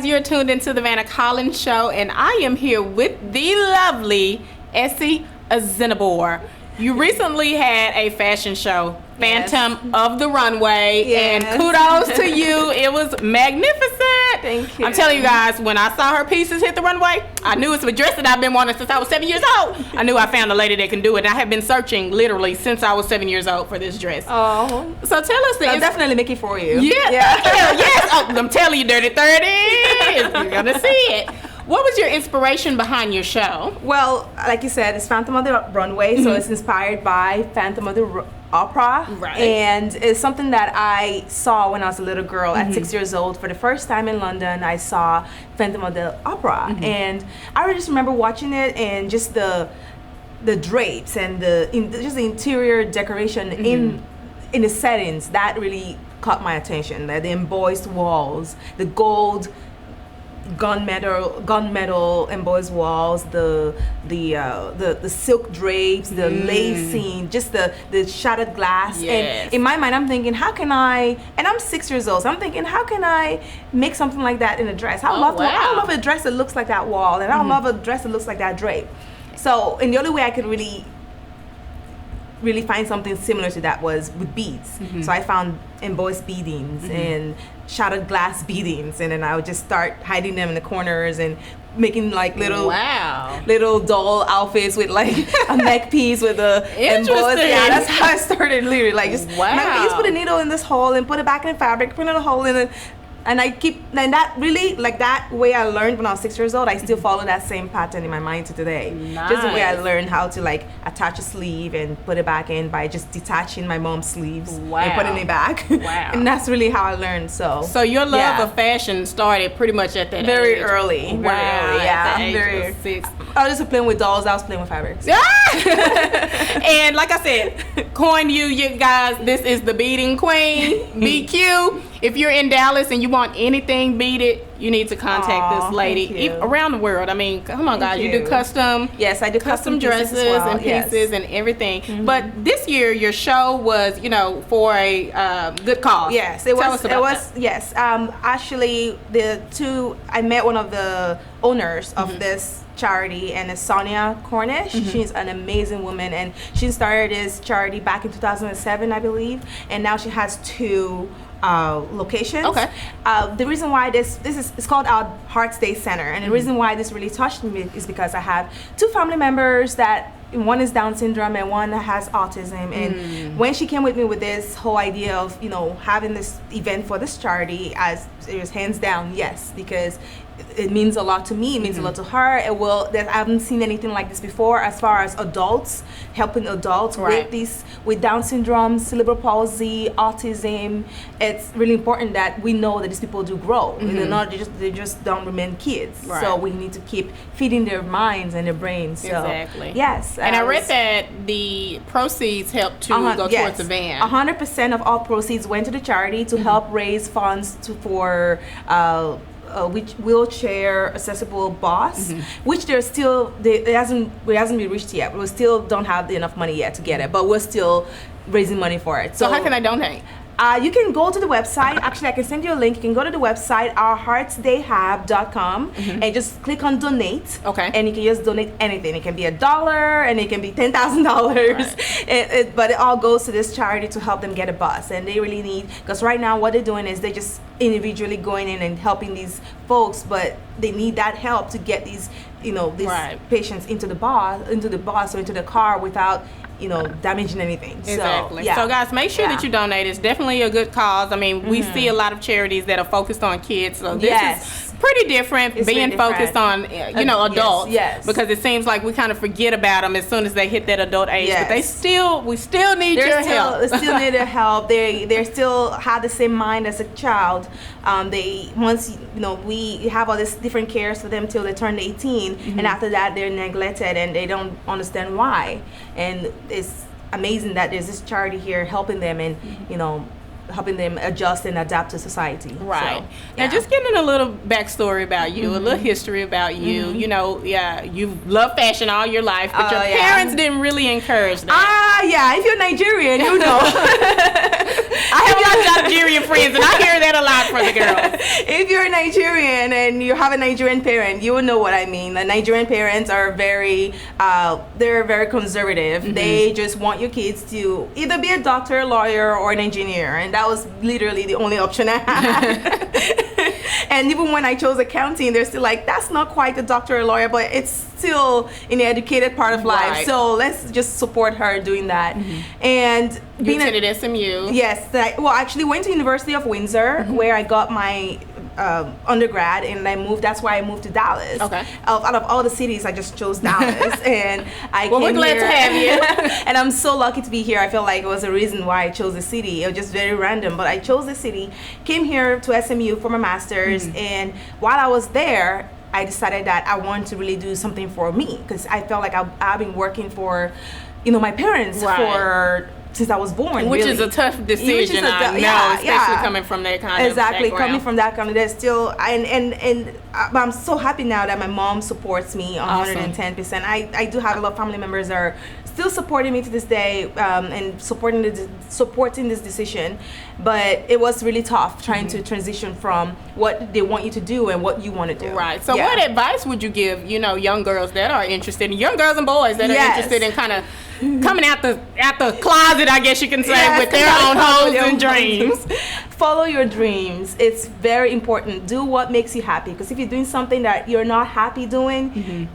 You're tuned into the Vanna Collins Show, and I am here with the lovely Ese Azenabor. You recently had a fashion show, Phantom of the Runway, and kudos to you. It was magnificent. Thank you. I'm telling you guys, when I saw her pieces hit the runway, I knew it's a dress that I've been wanting since I was 7 years old. I knew I found a lady that can do it. And I have been searching literally since I was 7 years old for this dress. Oh. So tell us. I'll definitely make it for you. Yeah. Yes. Oh, I'm telling you, Dirty 30. You're going to see it. What was your inspiration behind your show? Well, like you said, it's Phantom of the Runway, so it's inspired by Phantom of the Opera. Right. And it's something that I saw when I was a little girl at 6 years old. For the first time in London, I saw Phantom of the Opera. And I just remember watching it and just the drapes and just the interior decoration in the settings that really caught my attention. The embossed walls, the gold gunmetal embossed walls, the silk drapes, the lacing, just the shattered glass. Yes. And in my mind, I'm thinking, how can I? And I'm 6 years old, so I'm thinking, how can I make something like that in a dress? I love a dress that looks like that wall, and I love a dress that looks like that drape. So, and the only way I could really find something similar to that was with beads. So I found embossed beadings and shattered glass beadings, and then I would just start hiding them in the corners and making like little doll outfits with like a neck piece with a embossed. Yeah, that's how I started, literally. Like just just put a needle in this hole and put it back in the fabric, put in a hole in it. And that really, like that way I learned when I was 6 years old, I still follow that same pattern in my mind to today. Nice. Just the way I learned how to like attach a sleeve and put it back in by just detaching my mom's sleeves and putting it back. Wow. And that's really how I learned. So your love of fashion started pretty much at that very age. early. Very early, yeah. Very of 6. I was just playing with dolls, I was playing with fabrics. And like I said, coined you guys, this is the beading queen, BQ. If you're in Dallas and you want anything beaded, you need to contact this lady. Around the world. I mean, come on, guys. You do custom. Yes, I do custom dresses and pieces and everything. But this year, your show was, for a good cause. Yes, it was. Yes. Actually, I met one of the owners of this charity, and it's Sonia Cornish. She's an amazing woman, and she started this charity back in 2007, I believe, and now she has 2 locations. Okay. The reason why it's called our Hearts Day Center, and the reason why this really touched me is because I have 2 family members that one is Down syndrome and one has autism. And when she came with me with this whole idea of having this event for this charity, as it was hands down yes, because it means a lot to me. It means a lot to her. I haven't seen anything like this before, as far as adults helping adults with Down syndrome, cerebral palsy, autism. It's really important that we know that these people do grow. They just don't remain kids. Right. So we need to keep feeding their minds and their brains. So, exactly. Yes. And I read that the proceeds helped to go towards the van. 100% of all proceeds went to the charity to help raise funds for wheelchair accessible bus, which it hasn't been reached yet. We still don't have enough money yet to get it, but we're still raising money for it. So how can I donate? You can go to the website. Actually, I can send you a link. You can go to the website, ourheartstheyhave.com, and just click on donate. Okay. And you can just donate anything. It can be $1, and it can be $10,000. Right. But it all goes to this charity to help them get a bus. And they really need, because right now what they're doing is they're just individually going in and helping these folks, but they need that help to get these, these patients into the bus or into the car without damaging anything. Exactly. So guys, make sure that you donate. It's definitely a good cause. I mean, we see a lot of charities that are focused on kids, so this is pretty different. It's being focused on adults, yes, because it seems like we kind of forget about them as soon as they hit that adult age. But we still need your help. They still need their help. They still have the same mind as a child. We have all these different cares for them till they turn 18, and after that they're neglected and they don't understand why. And it's amazing that there's this charity here helping them and helping them adjust and adapt to society. Right. So, Now, just getting a little backstory about you, a little history about you. You love fashion all your life, but your parents didn't really encourage that. If you're Nigerian, you know. I have a lot of Nigerian friends, and I hear that a lot from the girls. If you're Nigerian and you have a Nigerian parent, you will know what I mean. The Nigerian parents are very conservative. They just want your kids to either be a doctor, lawyer, or an engineer, and that was literally the only option I had. And even when I chose accounting, they're still like, that's not quite a doctor or lawyer, but it's still in the educated part of life. So let's just support her doing that. And you attended SMU. Yes. I actually went to University of Windsor, where I got my undergrad, and I moved. That's why I moved to Dallas. Okay. Out of all the cities, I just chose Dallas, and I came we're glad to have you. And I'm so lucky to be here. I feel like it was a reason why I chose the city. It was just very random, but I chose the city. Came here to SMU for my master's, and while I was there, I decided that I wanted to really do something for me, because I felt like I've been working for, my parents since I was born. Which is a tough decision, especially coming from that kind of background. Coming from that kind of, there's still, and I'm so happy now that my mom supports me 110%. I do have a lot of family members that are still supporting me to this day, and supporting this decision. But it was really tough trying to transition from what they want you to do and what you want to do. Right. So what advice would you give, young girls that are interested, young girls and boys that are interested in kind of coming out the closet, I guess you can say, with their own hopes and dreams? Follow your dreams. It's very important. Do what makes you happy, because if you're doing something that you're not happy doing,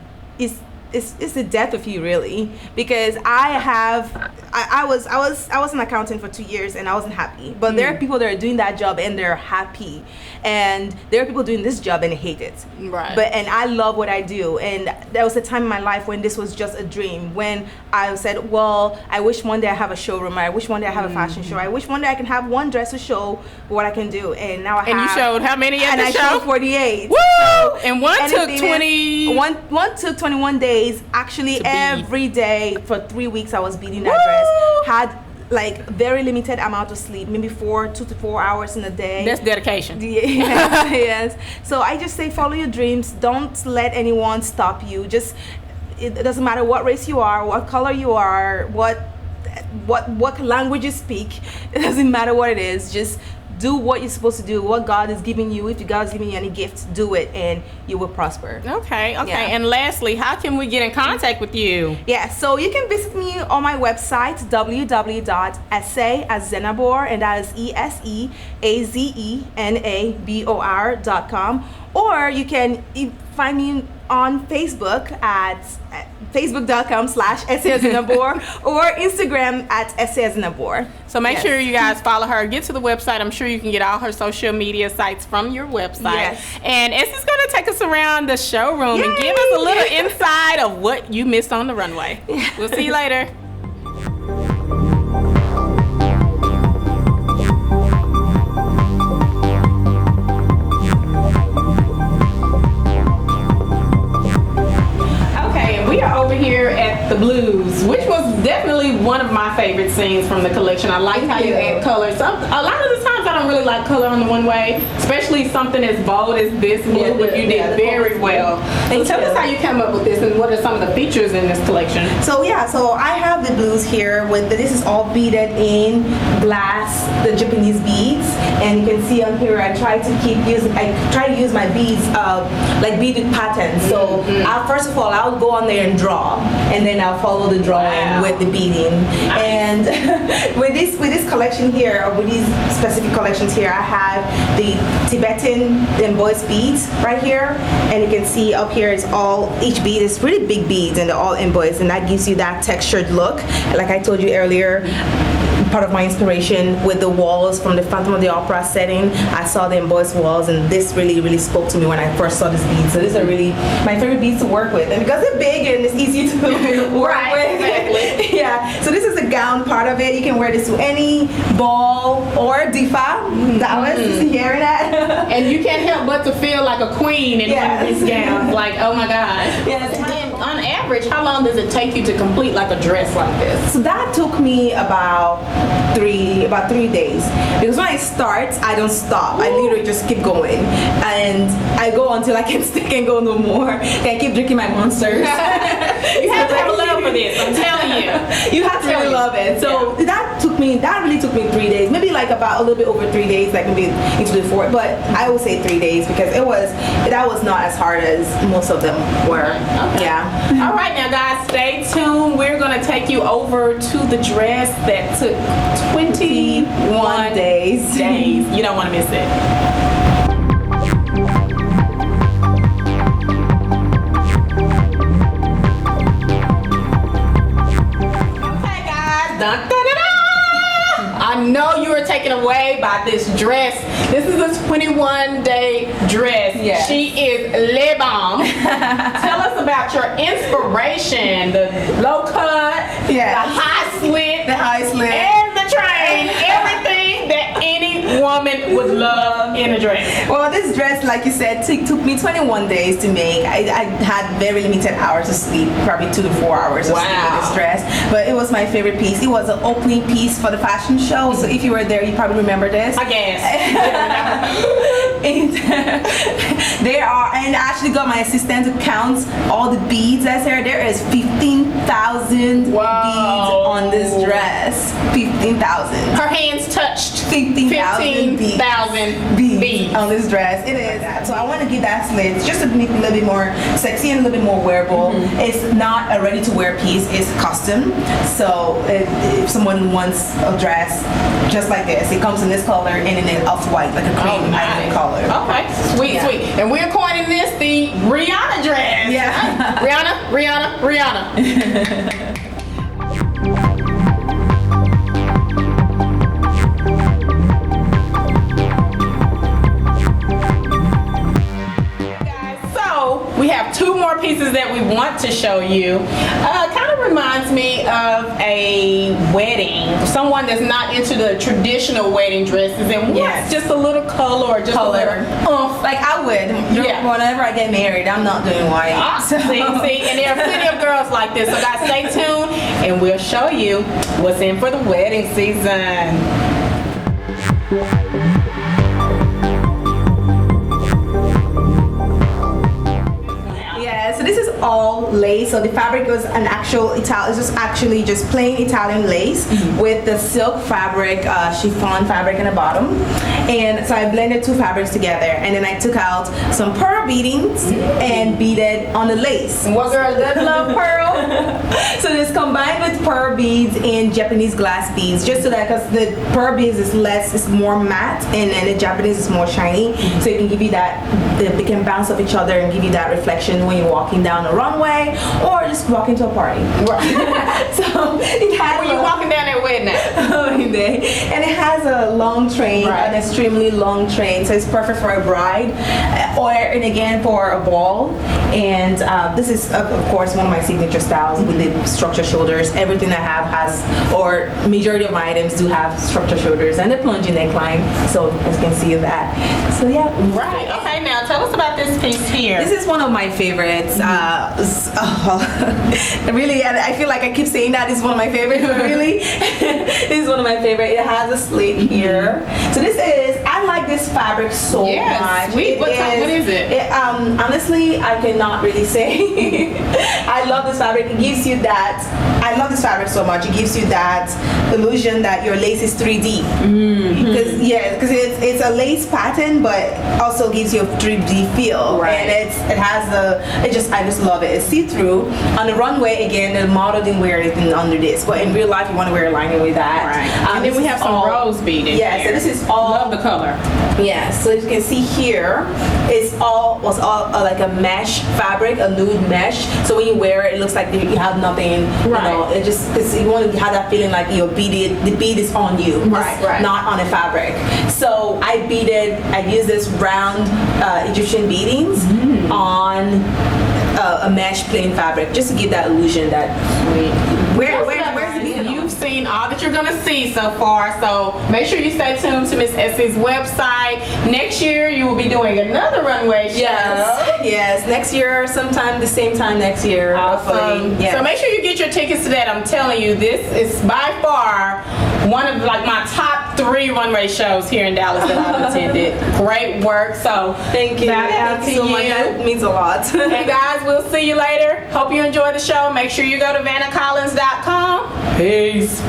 it's the death of you, really. Because I was an accountant for 2 years and I wasn't happy, but there are people that are doing that job and they're happy, and there are people doing this job and they hate it. Right. And I love what I do, and there was a time in my life when this was just a dream, when I said, well, I wish one day I have a showroom, I wish one day I have a fashion show, I wish one day I can have one dress to show what I can do. And now I have. And you showed how many at the show? I showed 48. Woo! So and one took 20. One took 21 days. Actually, every day for 3 weeks I was beading that dress. Had like very limited amount of sleep, maybe 2 to 4 hours in a day. That's dedication. Yes. So I just say, follow your dreams. Don't let anyone stop you. It doesn't matter what race you are, what color you are, what language you speak. It doesn't matter what it is. Just do what you're supposed to do, what God is giving you. If God is giving you any gifts, do it, and you will prosper. Okay. And lastly, how can we get in contact with you? So you can visit me on my website, www.Ese Azenabor, and that is ESEAZENABOR.com. Or you can find me on Facebook at facebook.com/Ese Azenabor or Instagram at Ese Azenabor. So make sure you guys follow her. Get to the website. I'm sure you can get all her social media sites from your website. Yes. And Esse's going to take us around the showroom and give us a little insight of what you missed on the runway. We'll see you later. We are over here at the Blues, which was definitely one of my favorite scenes from the collection. I liked how you add color. So a lot of the times I don't really like color on the one way, especially something as bold as this blue, but you did very well. So tell us how you came up with this and what are some of the features in this collection. So I have the Blues here this is all beaded in glass, the Japanese beads, and you can see on here I try to use my beads like beaded patterns. So first of all, I'll go on there and draw, and then I'll follow the drawing with the beading. And with this collection here, or with these specific few collections here. I have the Tibetan embossed beads right here, and you can see up here is all, each bead is really big beads and they're all embossed, and that gives you that textured look. Like I told you earlier, part of my inspiration with the walls from the Phantom of the Opera setting, I saw the embossed walls, and this really spoke to me when I first saw this bead. So these are really my favorite beads to work with, and because they're big and it's easy to work with. Exactly. Yeah. So this is the gown part of it. You can wear this to any ball or difa. Dallas, hearing that? And you can't help but to feel like a queen in one of these gowns. Like, oh my gosh. Yes. And then on average, how long does it take you to complete like a dress like this? So that took me about 3 days, because when I start, I don't stop. I literally just keep going, and I go until I can't go no more. I keep drinking my Monsters. You have to have a love for this, I'm telling you. You have to really love it. So that really took me 3 days, maybe like about a little bit over 3 days, like maybe into the 4th, but I would say 3 days, because that was not as hard as most of them were. Okay. Yeah. All right, now guys, stay tuned. We're gonna take you over to the dress that took 21 days. You don't want to miss it. Okay, guys. Dun, dun, dun, dun. I know you were taken away by this dress. This is a 21-day dress. Yes. She is Le Bomb. Tell us about your inspiration. The low cut, the high slit, and the train. Everything that any woman would love in a dress. Well, this dress, like you said, took me 21 days to make. I had very limited hours of sleep, probably 2 to 4 hours of sleep with this dress. But it was my favorite piece. It was an opening piece for the fashion show. So if you were there, you probably remember this. I guess. And I actually got my assistant to count all the beads that's here. There is 15,000 beads on this dress. 15,000. Her hands touched 15,000 beads on this dress. It is. So I want to give that slit just to make it a little bit more sexy and a little bit more wearable. It's not a ready-to-wear piece. It's custom. So if someone wants a dress just like this, it comes in this color and in an off-white, like a cream color. Okay, sweet. And we're coining this the Rihanna dress. Yeah. Rihanna. We have 2 more pieces that we want to show you. Kind of reminds me of a wedding. Someone that's not into the traditional wedding dresses and wants just a little color or just a little like I would. Whenever I get married, I'm not doing white. See, and there are plenty of girls like this. So guys, stay tuned and we'll show you what's in for the wedding season. So this is all lace. So the fabric was an actual Italian. It's just actually just plain Italian lace with the silk fabric, chiffon fabric in the bottom. And so I blended 2 fabrics together, and then I took out some pearl beadings and beaded on the lace. What girl doesn't love pearl? So it's combined with pearl beads and Japanese glass beads, just so that, because the pearl beads is more matte, and then the Japanese is more shiny, so it can give you that, they can bounce off each other and give you that reflection when you're walking down the runway or just walking to a party. Right. So it has. When you're walking down that wedding and it has a long train, an extremely long train, so it's perfect for a bride, and again for a ball. And this is of course one of my signature styles with the structured shoulders. Everything I have has, or majority of my items do have structured shoulders and the plunging neckline. So as you can see that. So yeah. Right. Okay. Now tell us about this piece here. This is one of my favorites. Really, I feel like I keep saying that is one of my favorites, but really, this is one of my favorites. It has a slit here. So this is, I like this fabric so much. Sweet. What is it? Honestly, I cannot really say. I love this fabric. It gives you that I love this fabric so much. It gives you that illusion that your lace is 3D. Because it's a lace pattern, but also gives you a 3D feel. Right. And I just love it. It's see-through. On the runway, again, the model didn't wear anything under this, but in real life, you want to wear a lining with that. Right. And then we have some rose bead in here. So this is all. Love the color. Yeah, so you can see here, was all like a mesh fabric, a nude mesh. So when you wear it, it looks like you have nothing. Right. You know, it just because you want to have that feeling like the bead is on you, right. not on a fabric. So I used this round Egyptian beadings on a mesh plain fabric, just to give that illusion that where's the bead? You've seen all that you're gonna see so far, so make sure you stay tuned to Miss Ese's website. Next year you will be doing another runway show. Yes, next year, sometime the same time next year. Awesome. Yes. So make sure you get your tickets to that. I'm telling you, this is by far one of like my top 3 runway shows here in Dallas that I've attended. Great work. So thank you. Thank you so much. That means a lot. And guys, we'll see you later. Hope you enjoy the show. Make sure you go to vannacollins.com. Peace.